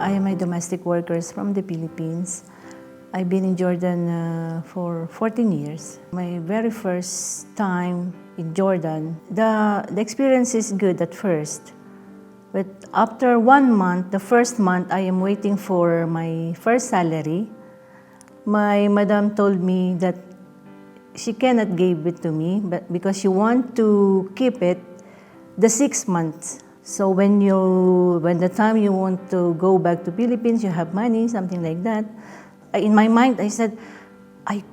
I am a domestic worker from the Philippines. I've been in Jordan for 14 years. My very first time in Jordan, the experience is good at first. But after 1 month, the first month, I am waiting for my first salary. My madam told me that she cannot give it to me but because she want to keep it the 6 months. So when the time you want to go back to Philippines, you have money, something like that. In my mind, I said, I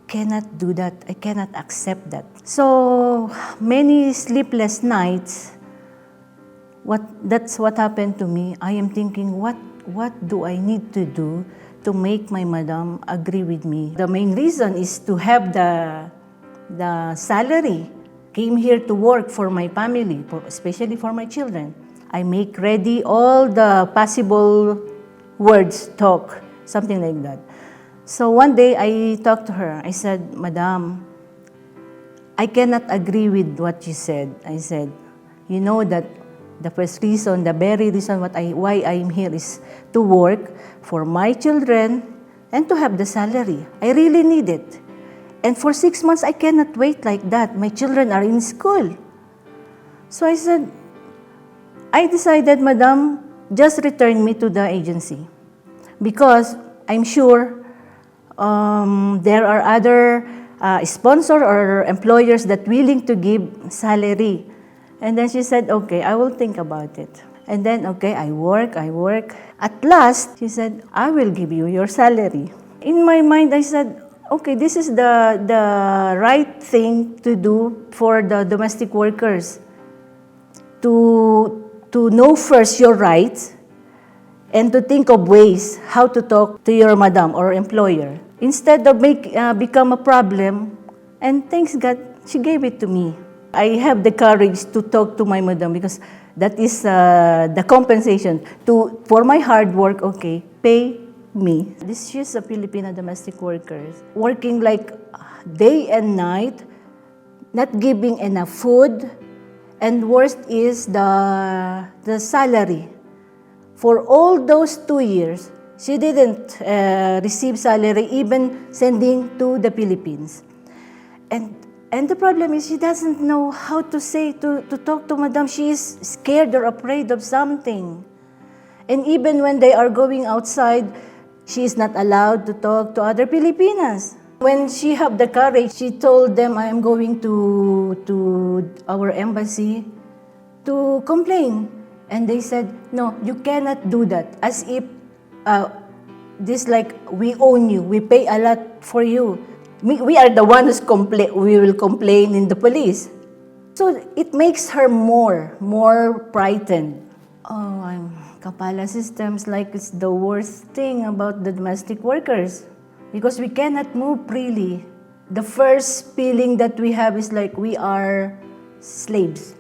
cannot do that. I cannot accept that. So many sleepless nights. That's what happened to me. I am thinking, what do I need to do to make my madam agree with me? The main reason is to have the salary. Came here to work for my family, especially for my children. I make ready all the possible words, talk, something like that. So one day I talked to her. I said, Madam, I cannot agree with what you said. I said, you know that the first reason, the very reason why I'm here is to work for my children and to have the salary. I really need it. And for 6 months, I cannot wait like that. My children are in school. So I said, I decided, Madam, just return me to the agency. Because I'm sure there are other sponsors or employers that willing to give salary. And then she said, okay, I will think about it. And then, okay, I work. At last, she said, I will give you your salary. In my mind, I said, okay, this is the right thing to do for the domestic workers. To know first your rights and to think of ways how to talk to your madam or employer. Instead of become a problem, and thanks God, she gave it to me. I have the courage to talk to my madam because that is the compensation for my hard work, okay, pay me. This is a Filipino domestic workers working like day and night, not giving enough food, and worst is the salary. For all those 2 years, she didn't receive salary, even sending to the Philippines. And the problem is she doesn't know how to say, to talk to madam. She is scared or afraid of something. And even when they are going outside, she is not allowed to talk to other Filipinas. When she have the courage, she told them, I am going to our embassy to complain. And they said, no, you cannot do that. As if this like we own you, we pay a lot for you. We are the ones we will complain in the police. So it makes her more frightened. Oh, Kapala systems like it's the worst thing about the domestic workers because we cannot move freely. The first feeling that we have is like we are slaves.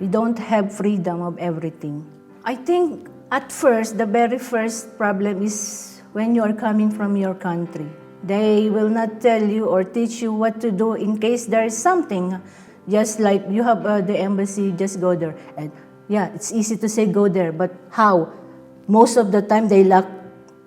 We don't have freedom of everything. I think at first, the very first problem is when you are coming from your country. They will not tell you or teach you what to do in case there is something. Just like you have the embassy, just go there. And yeah, it's easy to say go there, but how? Most of the time, they lock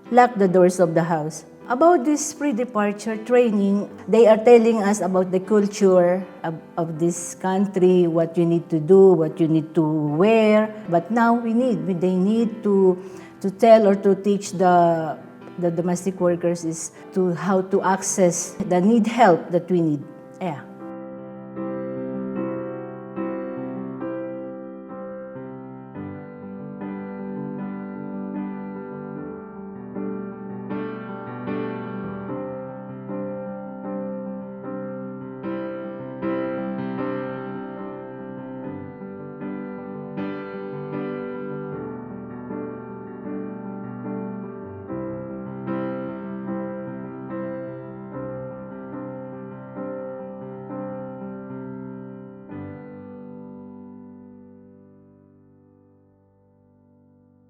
the doors of the house. About this pre-departure training, they are telling us about the culture of this country, what you need to do, what you need to wear. But now they need to tell or to teach the domestic workers is to how to access the help that we need. Yeah.